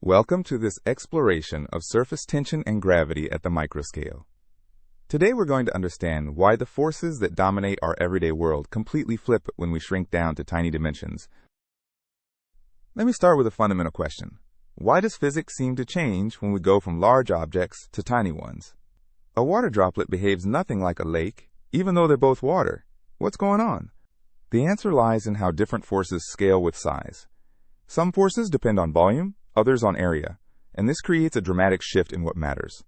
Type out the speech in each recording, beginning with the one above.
Welcome to this exploration of surface tension and gravity at the microscale. Today we're going to understand why the forces that dominate our everyday world completely flip when we shrink down to tiny dimensions. Let me start with a fundamental question. Why does physics seem to change when we go from large objects to tiny ones? A water droplet behaves nothing like a lake, even though they're both water. What's going on? The answer lies in how different forces scale with size. Some forces depend on volume, others on area, and this creates a dramatic shift in what matters.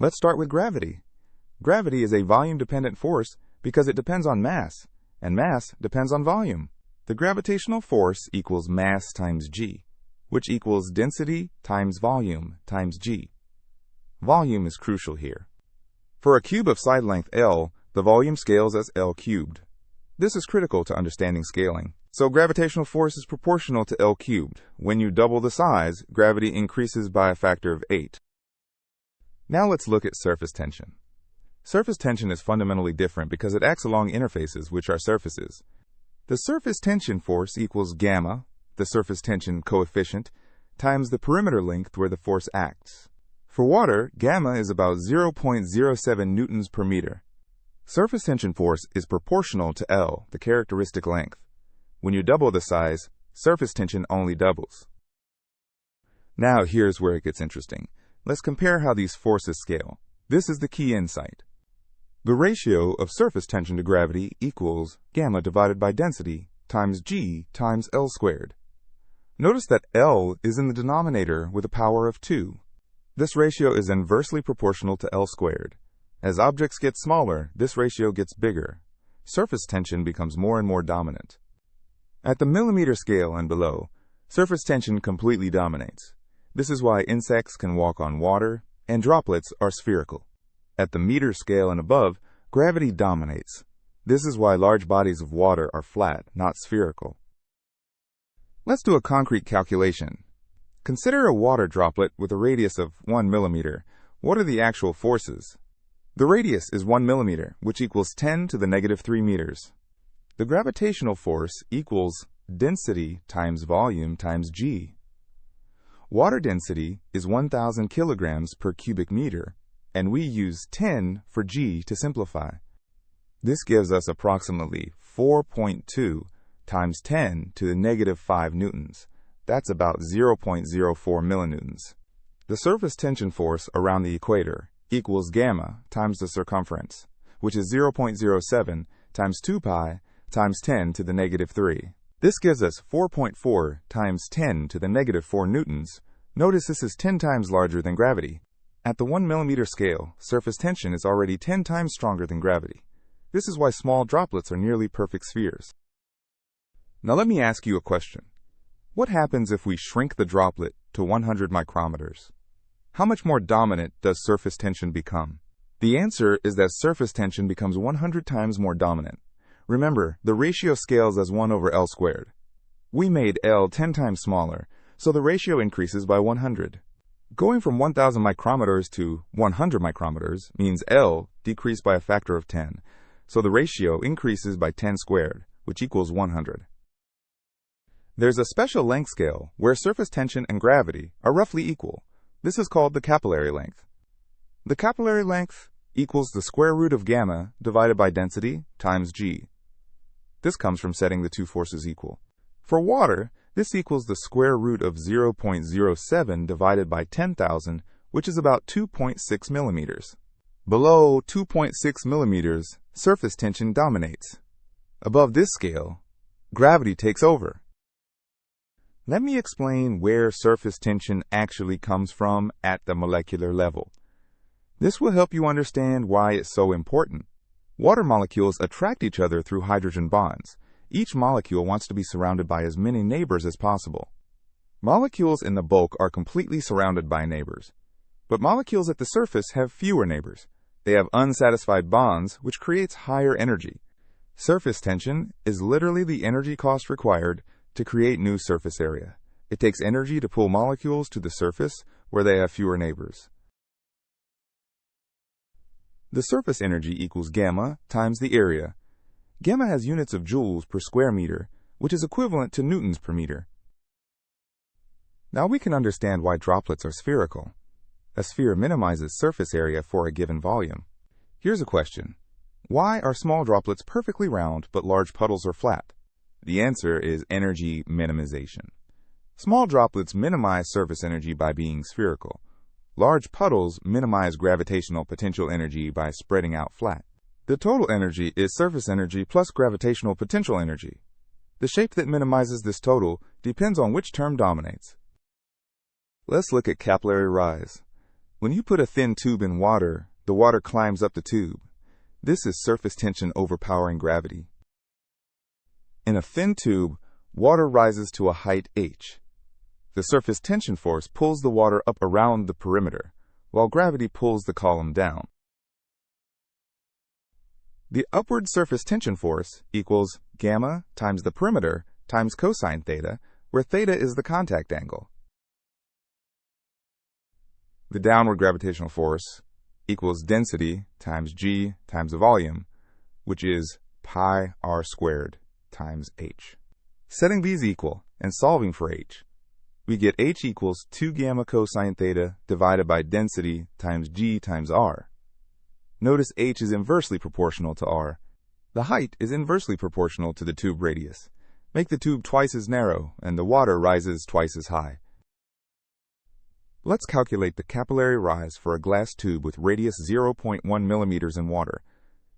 Let's start with gravity. Gravity is a volume-dependent force because it depends on mass, and mass depends on volume. The gravitational force equals mass times g, which equals density times volume times g. Volume is crucial here. For a cube of side length L, the volume scales as L cubed. This is critical to understanding scaling. So gravitational force is proportional to L cubed. When you double the size, gravity increases by a factor of 8. Now let's look at surface tension. Surface tension is fundamentally different because it acts along interfaces, which are surfaces. The surface tension force equals gamma, the surface tension coefficient, times the perimeter length where the force acts. For water, gamma is about 0.07 newtons per meter. Surface tension force is proportional to L, the characteristic length. When you double the size, surface tension only doubles. Now here's where it gets interesting. Let's compare how these forces scale. This is the key insight. The ratio of surface tension to gravity equals gamma divided by density times g times L squared. Notice that L is in the denominator with a power of 2. This ratio is inversely proportional to L squared. As objects get smaller, this ratio gets bigger. Surface tension becomes more and more dominant. At the millimeter scale and below, surface tension completely dominates. This is why insects can walk on water, and droplets are spherical. At the meter scale and above, gravity dominates. This is why large bodies of water are flat, not spherical. Let's do a concrete calculation. Consider a water droplet with a radius of 1 millimeter. What are the actual forces? The radius is 1 millimeter, which equals 10 to the negative 3 meters. The gravitational force equals density times volume times g. Water density is 1,000 kilograms per cubic meter, and we use 10 for g to simplify. This gives us approximately 4.2 times 10 to the negative 5 newtons. That's about 0.04 millinewtons. The surface tension force around the equator equals gamma times the circumference, which is 0.07 times 2 pi times 10 to the negative 3. This gives us 4.4 times 10 to the negative 4 newtons. Notice this is 10 times larger than gravity. At the 1 millimeter scale, surface tension is already 10 times stronger than gravity. This is why small droplets are nearly perfect spheres. Now let me ask you a question. What happens if we shrink the droplet to 100 micrometers? How much more dominant does surface tension become? The answer is that surface tension becomes 100 times more dominant. Remember, the ratio scales as 1 over L squared. We made L 10 times smaller, so the ratio increases by 100. Going from 1,000 micrometers to 100 micrometers means L decreased by a factor of 10, so the ratio increases by 10 squared, which equals 100. There's a special length scale where surface tension and gravity are roughly equal. This is called the capillary length. The capillary length equals the square root of gamma divided by density times g. This comes from setting the two forces equal. For water, this equals the square root of 0.07 divided by 10,000, which is about 2.6 millimeters. Below 2.6 millimeters, surface tension dominates. Above this scale, gravity takes over. Let me explain where surface tension actually comes from at the molecular level. This will help you understand why it's so important. Water molecules attract each other through hydrogen bonds. Each molecule wants to be surrounded by as many neighbors as possible. Molecules in the bulk are completely surrounded by neighbors. But molecules at the surface have fewer neighbors. They have unsatisfied bonds, which creates higher energy. Surface tension is literally the energy cost required to create new surface area. It takes energy to pull molecules to the surface where they have fewer neighbors. The surface energy equals gamma times the area. Gamma has units of joules per square meter, which is equivalent to newtons per meter. Now we can understand why droplets are spherical. A sphere minimizes surface area for a given volume. Here's a question. Why are small droplets perfectly round but large puddles are flat? The answer is energy minimization. Small droplets minimize surface energy by being spherical. Large puddles minimize gravitational potential energy by spreading out flat. The total energy is surface energy plus gravitational potential energy. The shape that minimizes this total depends on which term dominates. Let's look at capillary rise. When you put a thin tube in water, the water climbs up the tube. This is surface tension overpowering gravity. In a thin tube, water rises to a height h. The surface tension force pulls the water up around the perimeter, while gravity pulls the column down. The upward surface tension force equals gamma times the perimeter times cosine theta, where theta is the contact angle. The downward gravitational force equals density times g times the volume, which is pi r squared times h. Setting these equal and solving for h, we get h equals 2 gamma cosine theta divided by density times g times r. Notice h is inversely proportional to r. The height is inversely proportional to the tube radius. Make the tube twice as narrow and the water rises twice as high. Let's calculate the capillary rise for a glass tube with radius 0.1 millimeters in water.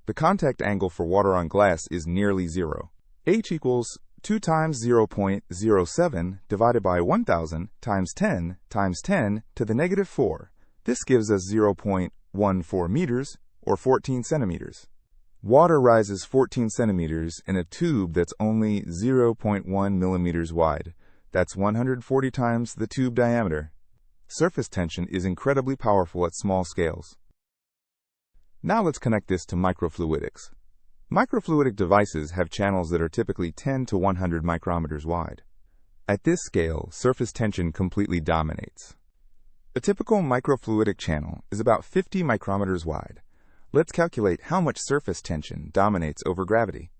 The contact angle for water on glass is nearly zero. H equals 2 times 0.07 divided by 1000 times 10 times 10 to the negative 4. This gives us 0.14 meters or 14 centimeters. Water rises 14 centimeters in a tube that's only 0.1 millimeters wide. That's 140 times the tube diameter. Surface tension is incredibly powerful at small scales. Now let's connect this to microfluidics. Microfluidic devices have channels that are typically 10 to 100 micrometers wide. At this scale, surface tension completely dominates. A typical microfluidic channel is about 50 micrometers wide. Let's calculate how much surface tension dominates over gravity.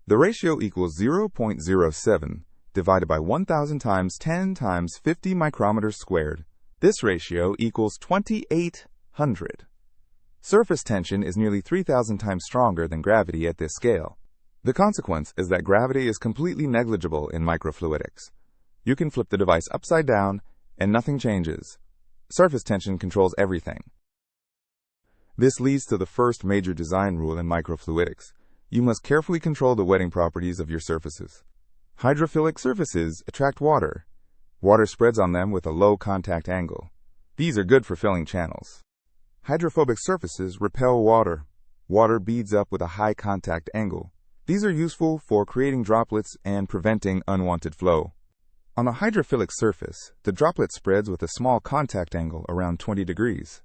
The ratio equals 0.07 divided by 1000 times 10 times 50 micrometers squared. This ratio equals 2800. Surface tension is nearly 3,000 times stronger than gravity at this scale. The consequence is that gravity is completely negligible in microfluidics. You can flip the device upside down and nothing changes. Surface tension controls everything. This leads to the first major design rule in microfluidics. You must carefully control the wetting properties of your surfaces. Hydrophilic surfaces attract water. Water spreads on them with a low contact angle. These are good for filling channels. Hydrophobic surfaces repel water. Water beads up with a high contact angle. These are useful for creating droplets and preventing unwanted flow. On a hydrophilic surface, the droplet spreads with a small contact angle around 20 degrees.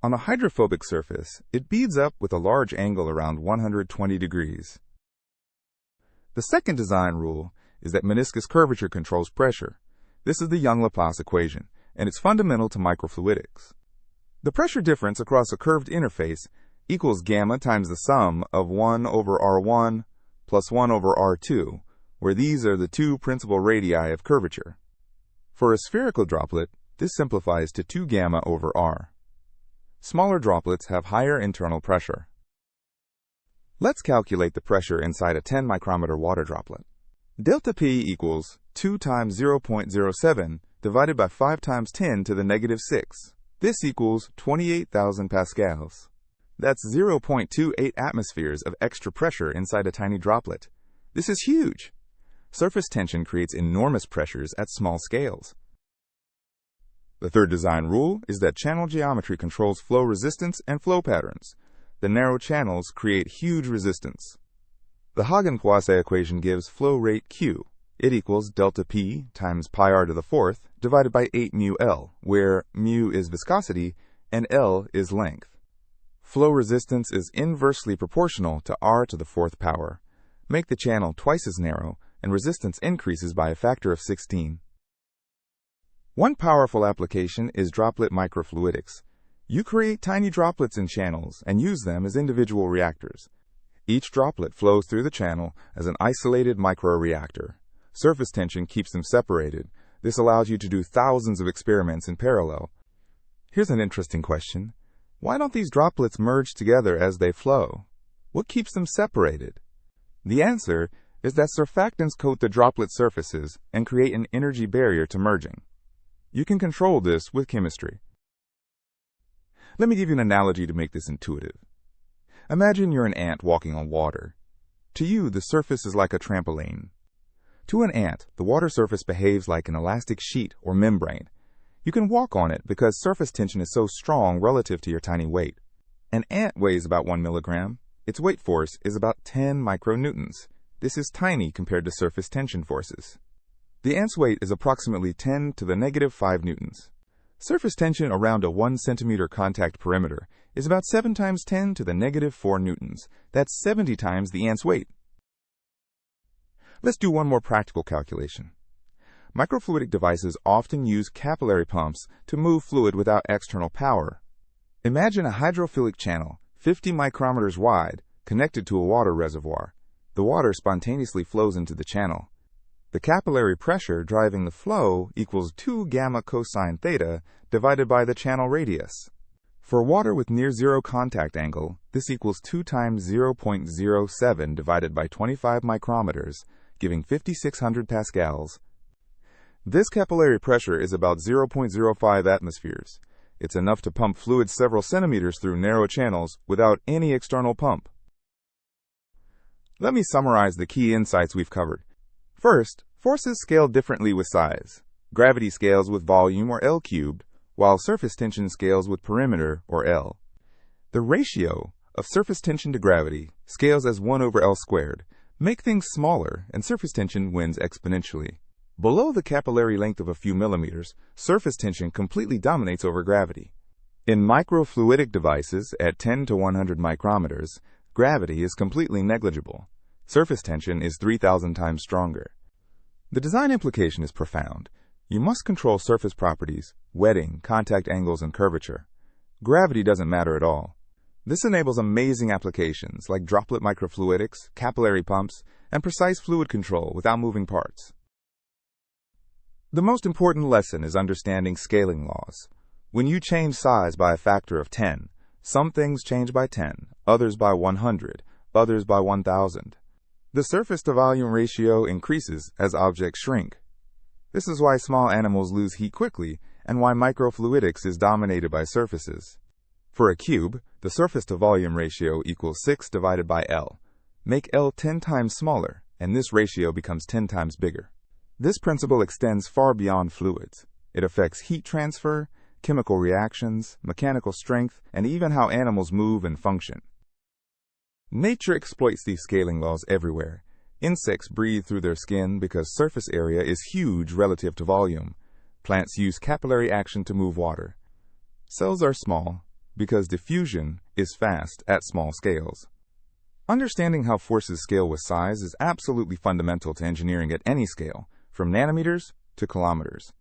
On a hydrophobic surface, it beads up with a large angle around 120 degrees. The second design rule is that meniscus curvature controls pressure. This is the Young-Laplace equation, and it's fundamental to microfluidics. The pressure difference across a curved interface equals gamma times the sum of 1 over r1 plus 1 over r2, where these are the two principal radii of curvature. For a spherical droplet, this simplifies to 2 gamma over r. Smaller droplets have higher internal pressure. Let's calculate the pressure inside a 10 micrometer water droplet. Delta P equals 2 times 0.07 divided by 5 times 10 to the negative 6. This equals 28,000 pascals. That's 0.28 atmospheres of extra pressure inside a tiny droplet. This is huge. Surface tension creates enormous pressures at small scales. The third design rule is that channel geometry controls flow resistance and flow patterns. The narrow channels create huge resistance. The Hagen-Poiseuille equation gives flow rate Q. It equals delta P times pi r to the fourth divided by 8 mu L, where mu is viscosity and L is length. Flow resistance is inversely proportional to r to the fourth power. Make the channel twice as narrow, and resistance increases by a factor of 16. One powerful application is droplet microfluidics. You create tiny droplets in channels and use them as individual reactors. Each droplet flows through the channel as an isolated microreactor. Surface tension keeps them separated. This allows you to do thousands of experiments in parallel. Here's an interesting question. Why don't these droplets merge together as they flow? What keeps them separated? The answer is that surfactants coat the droplet surfaces and create an energy barrier to merging. You can control this with chemistry. Let me give you an analogy to make this intuitive. Imagine you're an ant walking on water. To you, the surface is like a trampoline. To an ant, the water surface behaves like an elastic sheet or membrane. You can walk on it because surface tension is so strong relative to your tiny weight. An ant weighs about 1 milligram. Its weight force is about 10 micronewtons. This is tiny compared to surface tension forces. The ant's weight is approximately 10 to the negative 5 newtons. Surface tension around a 1 centimeter contact perimeter is about 7 times 10 to the negative 4 newtons. That's 70 times the ant's weight. Let's do one more practical calculation. Microfluidic devices often use capillary pumps to move fluid without external power. Imagine a hydrophilic channel, 50 micrometers wide, connected to a water reservoir. The water spontaneously flows into the channel. The capillary pressure driving the flow equals 2 gamma cosine theta divided by the channel radius. For water with near zero contact angle, this equals 2 times 0.07 divided by 25 micrometers, giving 5,600 pascals. This capillary pressure is about 0.05 atmospheres. It's enough to pump fluid several centimeters through narrow channels without any external pump. Let me summarize the key insights we've covered. First, forces scale differently with size. Gravity scales with volume, or L cubed, while surface tension scales with perimeter, or L. The ratio of surface tension to gravity scales as 1 over L squared. Make things smaller, and surface tension wins exponentially. Below the capillary length of a few millimeters, surface tension completely dominates over gravity. In microfluidic devices at 10 to 100 micrometers, gravity is completely negligible. Surface tension is 3,000 times stronger. The design implication is profound. You must control surface properties, wetting, contact angles, and curvature. Gravity doesn't matter at all. This enables amazing applications like droplet microfluidics, capillary pumps, and precise fluid control without moving parts. The most important lesson is understanding scaling laws. When you change size by a factor of 10, some things change by 10, others by 100, others by 1,000. The surface-to-volume ratio increases as objects shrink. This is why small animals lose heat quickly and why microfluidics is dominated by surfaces. For a cube, the surface-to-volume ratio equals 6 divided by L. Make L 10 times smaller, and this ratio becomes 10 times bigger. This principle extends far beyond fluids. It affects heat transfer, chemical reactions, mechanical strength, and even how animals move and function. Nature exploits these scaling laws everywhere. Insects breathe through their skin because surface area is huge relative to volume. Plants use capillary action to move water. Cells are small because diffusion is fast at small scales. Understanding how forces scale with size is absolutely fundamental to engineering at any scale, from nanometers to kilometers.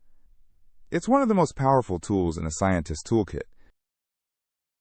It's one of the most powerful tools in a scientist's toolkit.